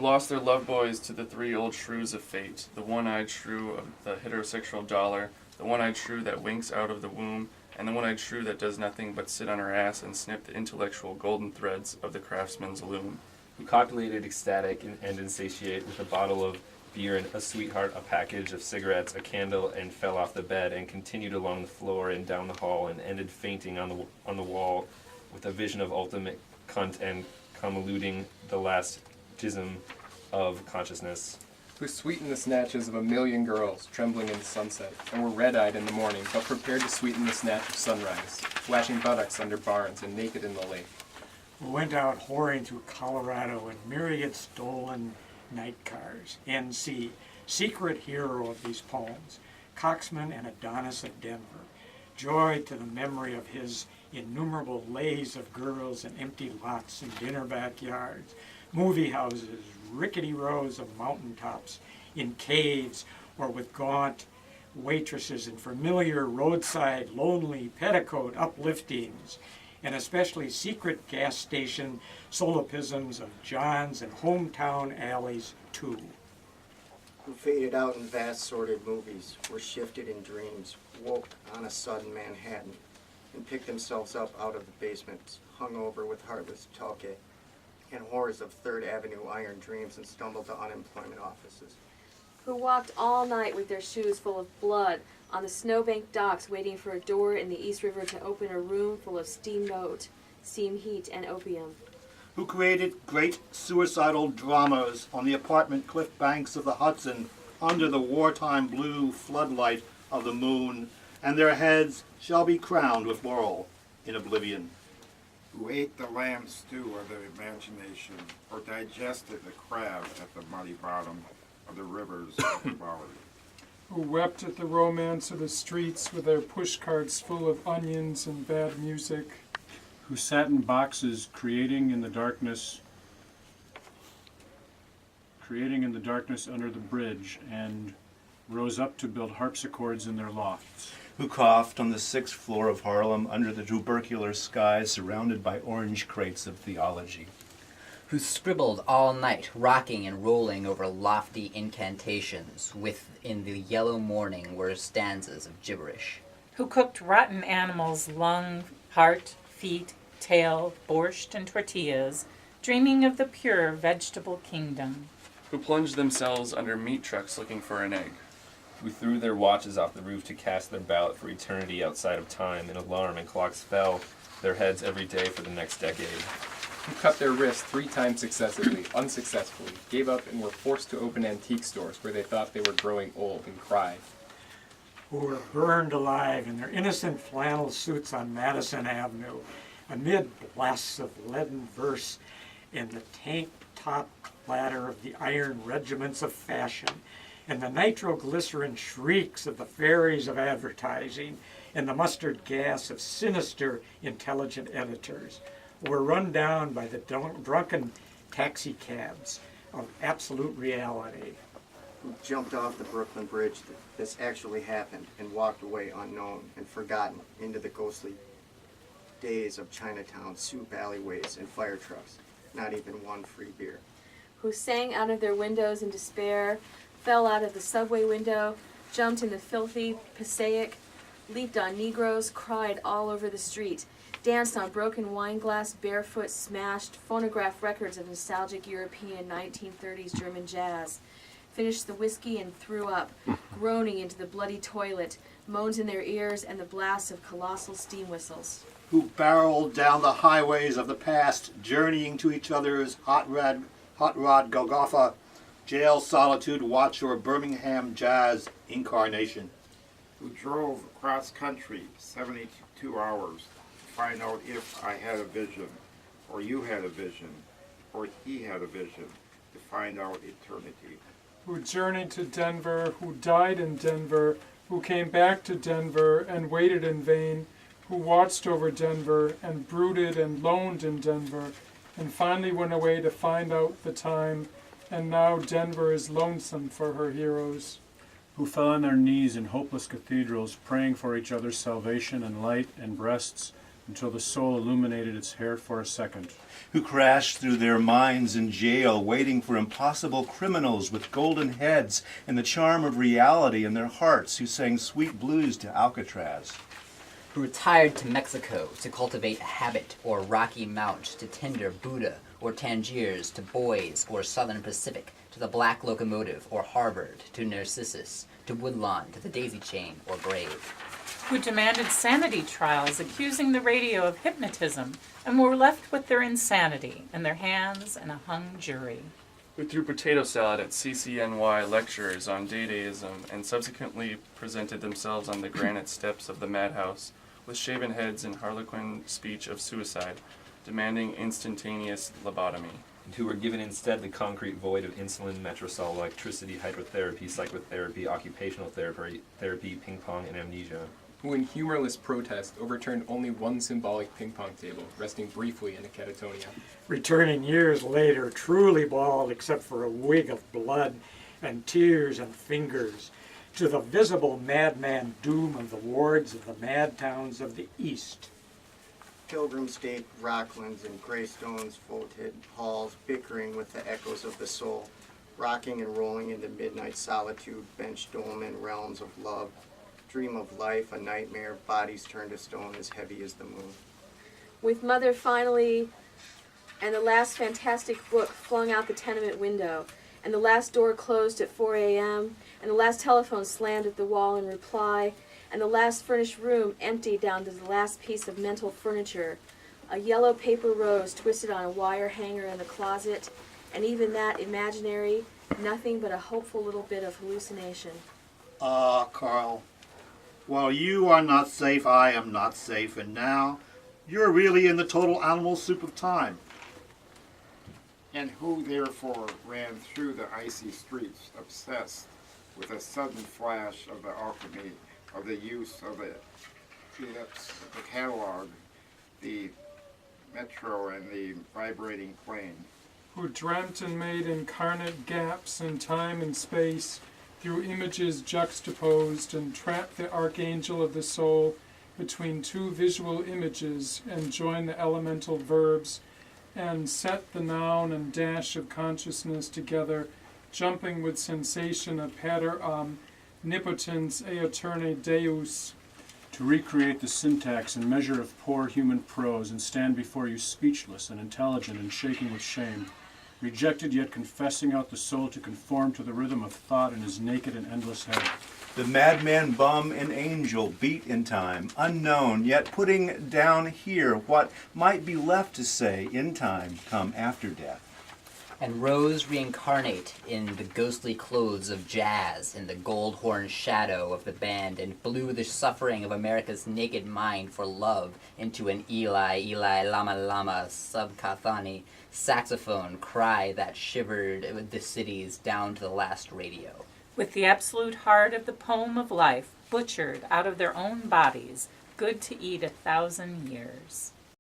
lost their love boys to the three old shrews of fate, the one-eyed shrew of the heterosexual dollar, the one-eyed shrew that winks out of the womb, and the one-eyed shrew that does nothing but sit on her ass and snip the intellectual golden threads of the craftsman's loom. Who copulated ecstatic and insatiate with a bottle of beer and a sweetheart, a package of cigarettes, a candle, and fell off the bed and continued along the floor and down the hall and ended fainting on the wall with a vision of ultimate cunt and convoluting the last jism of consciousness. Who sweetened the snatches of a million girls trembling in the sunset, and were red-eyed in the morning, but prepared to sweeten the snatch of sunrise, flashing buttocks under barns and naked in the lake. Who went out whoring through Colorado in myriad stolen night cars. N.C., secret hero of these poems, coxman and Adonis of Denver. Joy to the memory of his innumerable lays of girls in empty lots and dinner backyards, movie houses, rickety rows of mountaintops, in caves, or with gaunt waitresses in familiar roadside lonely petticoat upliftings, and especially secret gas station solopisms of John's and hometown alleys too. Who faded out in vast sordid movies, were shifted in dreams, woke on a sudden Manhattan, and picked themselves up out of the basements, hung over with heartless talke and horrors of Third Avenue iron dreams, and stumbled to unemployment offices. Who walked all night with their shoes full of blood on the snowbank docks, waiting for a door in the East River to open a room full of steamboat, steam heat, and opium. Who created great suicidal dramas on the apartment cliff banks of the Hudson under the wartime blue floodlight of the moon, and their heads shall be crowned with laurel in oblivion. Who ate the lamb stew of their imagination, or digested the crab at the muddy bottom of the rivers of the valley. Who wept at the romance of the streets with their pushcarts full of onions and bad music. Who sat in boxes creating in the darkness under the bridge, and rose up to build harpsichords in their lofts. Who coughed on the 6th floor of Harlem under the tubercular sky surrounded by orange crates of theology. Who scribbled all night, rocking and rolling over lofty incantations, within the yellow morning were stanzas of gibberish. Who cooked rotten animals' lung, heart, feet, tail, borscht, and tortillas, dreaming of the pure vegetable kingdom. Who plunged themselves under meat trucks looking for an egg. Who threw their watches off the roof to cast their ballot for eternity outside of time in alarm, and clocks fell their heads every day for the next decade. Who cut their wrists 3 times successively, unsuccessfully, gave up and were forced to open antique stores where they thought they were growing old and cried. Who were burned alive in their innocent flannel suits on Madison Avenue, amid blasts of leaden verse and the tank-top clatter of the iron regiments of fashion, and the nitroglycerin shrieks of the fairies of advertising, and the mustard gas of sinister, intelligent editors, who were run down by the drunken taxicabs of absolute reality. Who jumped off the Brooklyn Bridge that this actually happened, and walked away unknown and forgotten into the ghostly days of Chinatown, soup alleyways, and fire trucks. Not even one free beer. Who sang out of their windows in despair, fell out of the subway window, jumped in the filthy Passaic, leaped on Negroes, cried all over the street, danced on broken wine glass, barefoot, smashed phonograph records of nostalgic European 1930s German jazz, finished the whiskey and threw up, groaning into the bloody toilet, moans in their ears, and the blasts of colossal steam whistles. Who barreled down the highways of the past, journeying to each other's hot rod Golgotha, jail solitude watch, or Birmingham jazz incarnation. Who drove across country 72 hours to find out if I had a vision, or you had a vision, or he had a vision, to find out eternity. Who journeyed to Denver, who died in Denver, who came back to Denver and waited in vain, who watched over Denver and brooded and loaned in Denver, and finally went away to find out the time, and now Denver is lonesome for her heroes. Who fell on their knees in hopeless cathedrals, praying for each other's salvation and light and breasts, until the soul illuminated its hair for a second. Who crashed through their minds in jail, waiting for impossible criminals with golden heads and the charm of reality in their hearts, who sang sweet blues to Alcatraz. Who retired to Mexico to cultivate habit, or Rocky Mount to tender Buddha, or Tangiers to Boys, or Southern Pacific to the Black Locomotive, or Harvard to Narcissus, to Woodlawn to the Daisy Chain, or Brave. Who demanded sanity trials accusing the radio of hypnotism and were left with their insanity in their hands and a hung jury. Who threw potato salad at CCNY lecturers on dadaism and subsequently presented themselves on the granite steps of the madhouse with shaven heads and harlequin speech of suicide, demanding instantaneous lobotomy. And who were given instead the concrete void of insulin, metrosol, electricity, hydrotherapy, psychotherapy, occupational therapy, ping pong, and amnesia. Who in humorless protest overturned only one symbolic ping pong table, resting briefly in a catatonia. Returning years later, truly bald except for a wig of blood and tears and fingers, to the visible madman doom of the wards of the mad towns of the East. Pilgrim State, Rocklands, and Greystones vaulted halls, bickering with the echoes of the soul, rocking and rolling into midnight solitude, bench dolmen, realms of love, dream of life, a nightmare, bodies turned to stone as heavy as the moon. With Mother finally, and the last fantastic book flung out the tenement window, and the last door closed at 4 a.m., and the last telephone slammed at the wall in reply, and the last furnished room emptied down to the last piece of mental furniture, a yellow paper rose twisted on a wire hanger in the closet, and even that imaginary, nothing but a hopeful little bit of hallucination. Ah, Carl, while you are not safe, I am not safe, and now you're really in the total animal soup of time. And who therefore ran through the icy streets, obsessed with a sudden flash of the alchemy of the use of the ellipse, the catalog, the metro, and the vibrating plane. Who dreamt and made incarnate gaps in time and space through images juxtaposed and trapped the archangel of the soul between two visual images and joined the elemental verbs and set the noun and dash of consciousness together, jumping with sensation a pater nipotens aeterne deus. To recreate the syntax and measure of poor human prose and stand before you speechless and intelligent and shaking with shame, rejected yet confessing out the soul to conform to the rhythm of thought in his naked and endless head. The madman bum and angel beat in time, unknown, yet putting down here what might be left to say in time come after death. And rose reincarnate in the ghostly clothes of jazz, in the gold horn shadow of the band, and blew the suffering of America's naked mind for love into an Eli, Eli, Lama, Lama, Subkathani saxophone cry that shivered the cities down to the last radio. With the absolute heart of the poem of life butchered out of their own bodies, good to eat 1,000 years.